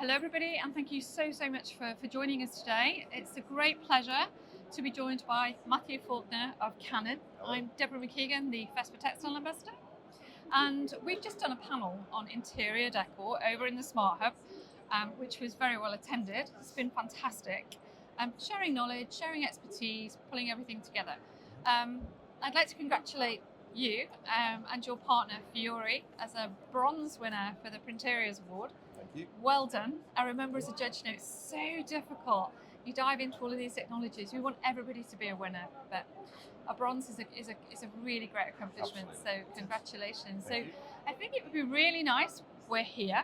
Hello everybody, and thank you so much for joining us today. It's a great pleasure to be joined by Matthew Faulkner of Canon. I'm Deborah McKeegan, the Vespa Textile Ambassador, and we've just done a panel on interior decor over in the Smart Hub, which was very well attended. It's been fantastic. Sharing knowledge, sharing expertise, pulling everything together. I'd like to congratulate you and your partner Fiori as a bronze winner for the Printeriors Award. Thank you. Well done. I remember as a judge, it's so difficult. You dive into all of these technologies. We want everybody to be a winner, but a bronze is a really great accomplishment. Absolutely. So congratulations. Thank so you. I think it would be really nice. We're here.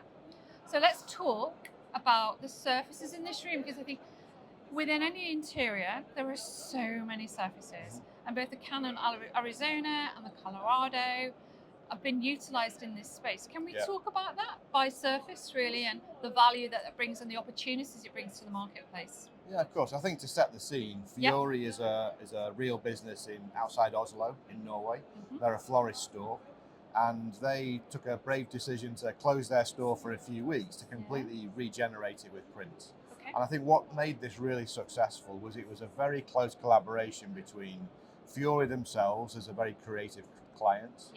So let's talk about the surfaces in this room, because I think within any interior, there are so many surfaces. And both the Canon Arizona and the Colorado have been utilised in this space. Can we talk about that by surface, really, and the value that it brings and the opportunities it brings to the marketplace? Yeah, of course. I think to set the scene, Fiori is a real business outside Oslo in Norway. They're a florist store, and they took a brave decision to close their store for a few weeks to completely regenerate it with print. Okay. And I think what made this really successful was it was a very close collaboration between Fiori themselves as a very creative client,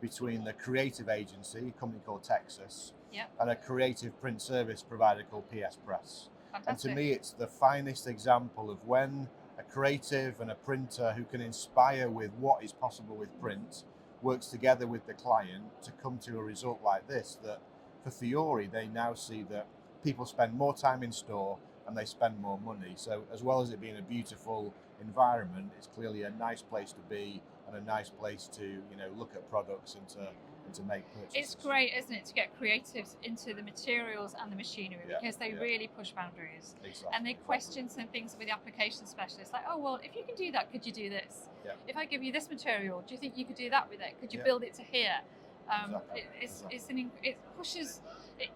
between the creative agency, a company called Texas, and a creative print service provider called PS Press. Fantastic. And to me, it's the finest example of when a creative and a printer who can inspire with what is possible with print works together with the client to come to a result like this, that for Fiori, they now see that people spend more time in store and they spend more money. So as well as it being a beautiful environment, it's clearly a nice place to be and a nice place to look at products and to make purchases. It's great, isn't it, to get creatives into the materials and the machinery, because they really push boundaries. Exactly. And they question some things with the application specialists, like, oh, well, if you can do that, could you do this? If I give you this material, do you think you could do that with it? Could you build it to here? It pushes.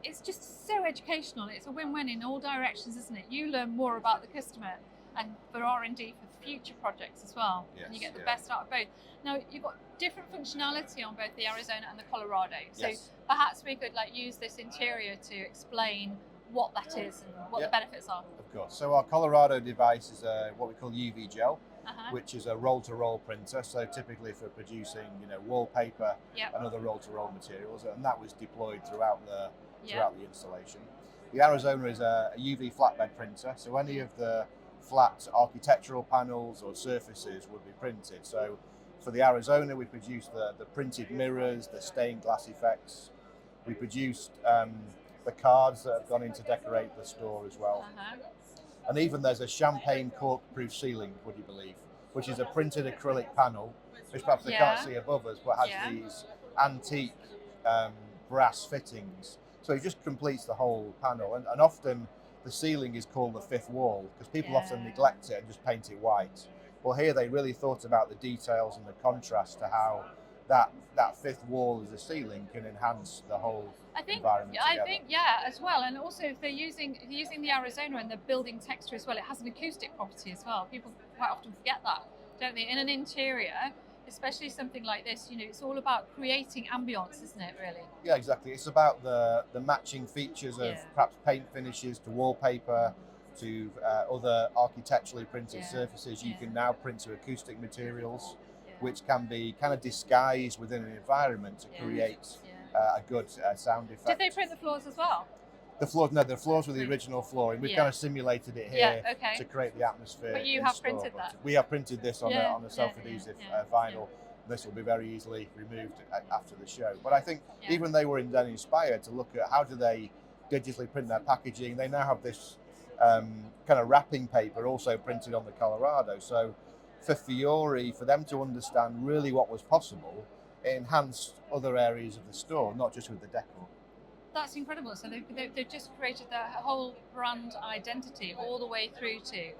It's just so educational. It's a win-win in all directions, isn't it? You learn more about the customer, and for R&D for future projects as well. And you get the best out of both. Now, you've got different functionality on both the Arizona and the Colorado. So perhaps we could use this interior to explain what that is and what the benefits are. Of course. So our Colorado device is what we call UV gel, which is a roll-to-roll printer. So typically for producing, wallpaper and other roll-to-roll materials, and that was deployed throughout the installation. The Arizona is a UV flatbed printer, so any of the flat architectural panels or surfaces would be printed. So for the Arizona, we produced the printed mirrors, the stained glass effects. We produced the cards that have gone in to decorate the store as well. And even there's a champagne cork-proof ceiling, would you believe, which is a printed acrylic panel, which perhaps they can't see above us, but has these antique brass fittings. So it just completes the whole panel. And often the ceiling is called the fifth wall, because people often neglect it and just paint it white. Well, here they really thought about the details and the contrast to how that fifth wall as a ceiling can enhance the whole environment together. I think, as well. And also, if they're using the Arizona and the building texture as well, it has an acoustic property as well. People quite often forget that, don't they? In an interior, especially something like this, it's all about creating ambience, isn't it, really? Yeah, exactly. It's about the matching features of perhaps paint finishes to wallpaper, to other architecturally printed surfaces. You can now print to acoustic materials, which can be kind of disguised within an environment to create a good sound effect. Did they print the floors as well? The floors were the original flooring. We've kind of simulated it here to create the atmosphere. But you have printed that? We have printed this on a self-adhesive vinyl. This will be very easily removed after the show. But I think even they were then inspired to look at how do they digitally print their packaging. They now have this kind of wrapping paper also printed on the Colorado. So for Fiori, for them to understand really what was possible, it enhanced other areas of the store, not just with the decor. That's incredible. So they've just created the whole brand identity all the way through to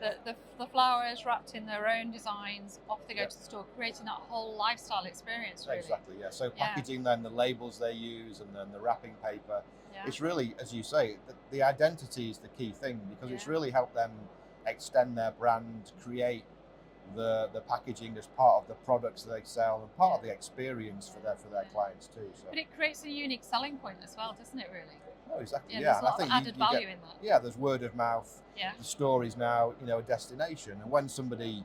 the flowers wrapped in their own designs. Off they go to the store, creating that whole lifestyle experience, really. Exactly, So packaging, then the labels they use, and then the wrapping paper. It's really, as you say, the identity is the key thing, because it's really helped them extend their brand, create the packaging as part of the products that they sell and part of the experience for their clients too. So. But it creates a unique selling point as well, doesn't it, really? Oh, exactly. There's a And I lot think of added value in that. Yeah, there's word of mouth. Yeah. The story's now, a destination. And when somebody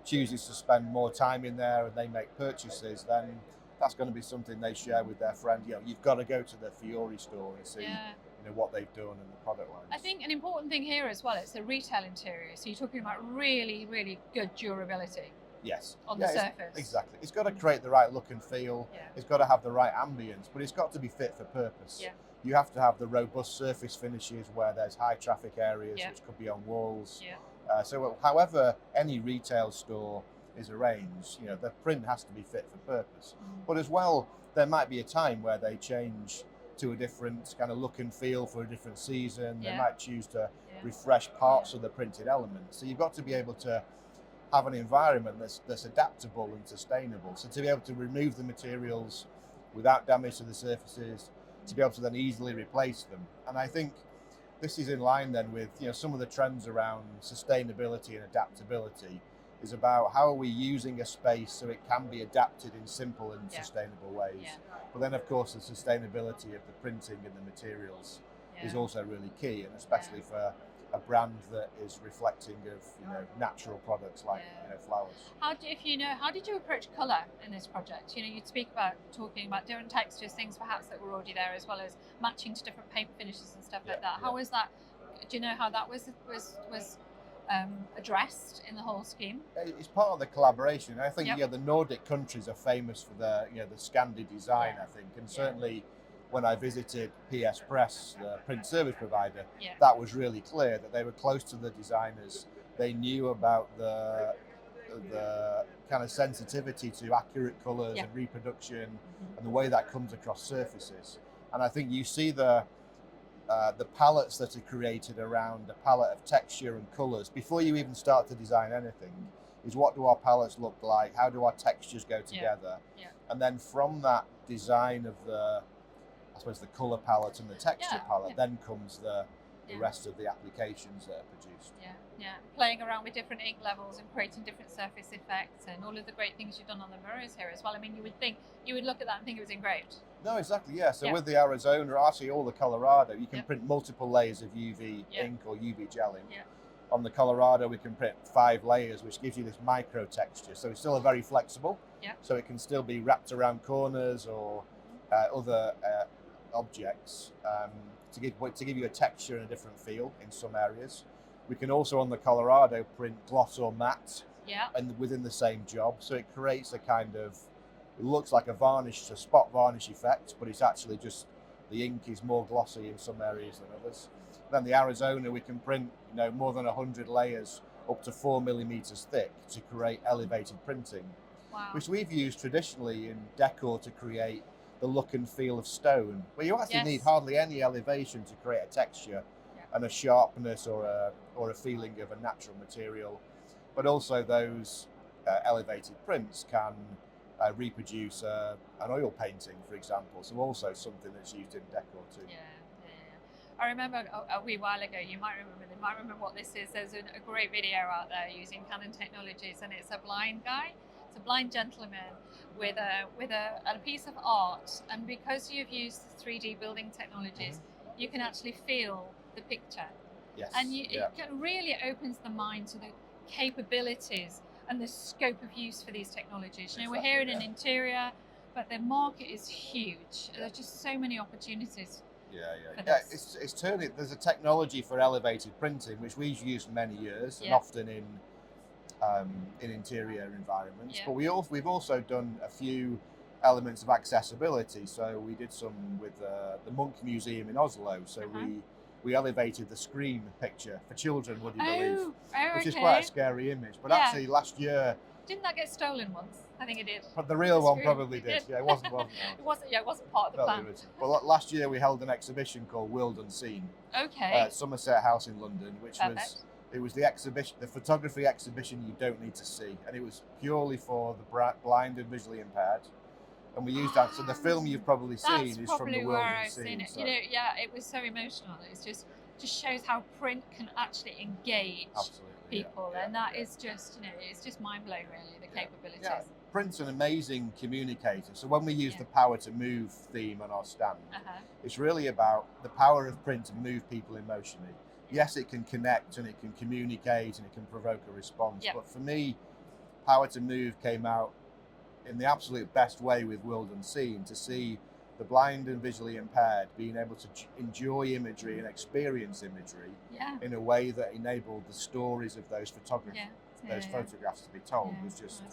chooses to spend more time in there and they make purchases, then that's going to be something they share with their friend. You've got to go to the Fiori store and see, what they've done and the product lines. I think an important thing here as well, it's the retail interior. So you're talking about really, really good durability. Yes. On the surface. Exactly. It's got to create the right look and feel. Yeah. It's got to have the right ambience, but it's got to be fit for purpose. Yeah. You have to have the robust surface finishes where there's high traffic areas, which could be on walls. Yeah. So however any retail store is arranged, the print has to be fit for purpose. But as well, there might be a time where they change to a different kind of look and feel for a different season. They might choose to refresh parts of the printed elements. So you've got to be able to have an environment that's adaptable and sustainable. So to be able to remove the materials without damage to the surfaces, to be able to then easily replace them. And I think this is in line then with some of the trends around sustainability and adaptability is about how are we using a space so it can be adapted in simple and sustainable ways. Yeah. But then of course the sustainability of the printing and the materials is also really key, and especially for a brand that is reflecting of natural products like flowers. How did you approach colour in this project? You'd speak about talking about different textures, things perhaps that were already there, as well as matching to different paper finishes and stuff like that. How was that? Do you know how that was addressed in the whole scheme? It's part of the collaboration. I think the Nordic countries are famous for the the Scandi design. I think, and certainly when I visited PS Press, the print service provider, that was really clear that they were close to the designers. They knew about the kind of sensitivity to accurate colours and reproduction, and the way that comes across surfaces. And I think you see the palettes that are created around a palette of texture and colours before you even start to design anything. Is what do our palettes look like? How do our textures go together? And then from that design of the colour palette and the texture palette, then comes the rest of the applications that are produced. Playing around with different ink levels and creating different surface effects and all of the great things you've done on the mirrors here as well. I mean, you would look at that and think it was engraved. No, exactly, So with the Arizona, actually all the Colorado, you can print multiple layers of UV ink or UV gel ink. On the Colorado, we can print 5 layers, which gives you this micro texture. So it's still very flexible. So it can still be wrapped around corners or other objects to give you a texture and a different feel in some areas. We can also on the Colorado print gloss or matte, and within the same job, so it creates a kind of, it looks like a spot varnish effect, but it's actually just the ink is more glossy in some areas than others. Then the Arizona, we can print more than 100 layers up to 4 millimeters thick to create elevated printing, which we've used traditionally in decor to create the look and feel of stone, where you actually need hardly any elevation to create a texture and a sharpness or a feeling of a natural material. But also those elevated prints can reproduce an oil painting, for example. So also something that's used in decor too. I remember a wee while ago, you might remember what this is. There's a great video out there using Canon technologies, and it's a blind guy. It's a blind gentleman with a piece of art, and because you've used 3D building technologies, you can actually feel the picture. And it really opens the mind to the capabilities and the scope of use for these technologies. We're here in an interior, but the market is huge. There's just so many opportunities. It's turning. There's a technology for elevated printing which we've used for many years, and often in interior environments. But we've also done a few elements of accessibility. So we did some with the Munch Museum in Oslo. So we elevated the screen picture for children, would you believe? Which is quite a scary image. But actually last year... Didn't that get stolen once? I think it did. But the real one probably did. It wasn't it wasn't part of the plan. Well, last year we held an exhibition called World Unseen. At Somerset House in London, which was the exhibition, the photography exhibition you don't need to see, and it was purely for the blind and visually impaired. And we used that. So the film you've probably seen is from the World Unseen. It. So. It was so emotional. It's just shows how print can actually engage people, and that is just it's just mind blowing, really, the capabilities. print's an amazing communicator. So when we use the power to move theme on our stand, it's really about the power of print to move people emotionally. Yes, it can connect and it can communicate and it can provoke a response. But for me, power to move came out in the absolute best way with World Unseen, to see the blind and visually impaired being able to enjoy imagery and experience imagery in a way that enabled the stories of those photographs to be told was just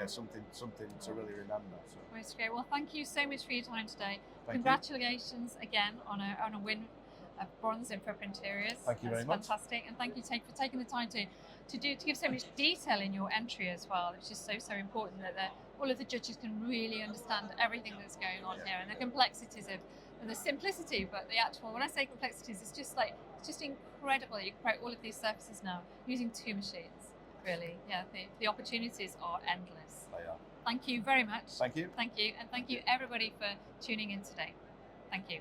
something to really remember. So. That's great. Well, thank you so much for your time today. Congratulations again on a win of bronze in for Printeriors. Thank you very much. Fantastic, and thank you for taking the time to give so much detail in your entry as well, which is so important that all of the judges can really understand everything that's going on here and the complexities of the simplicity, but the actual, when I say complexities, it's just incredible. You can create all of these surfaces now using 2 machines. Really, the opportunities are endless. They are. Thank you very much. Thank you. Thank you, and thank you everybody for tuning in today. Thank you.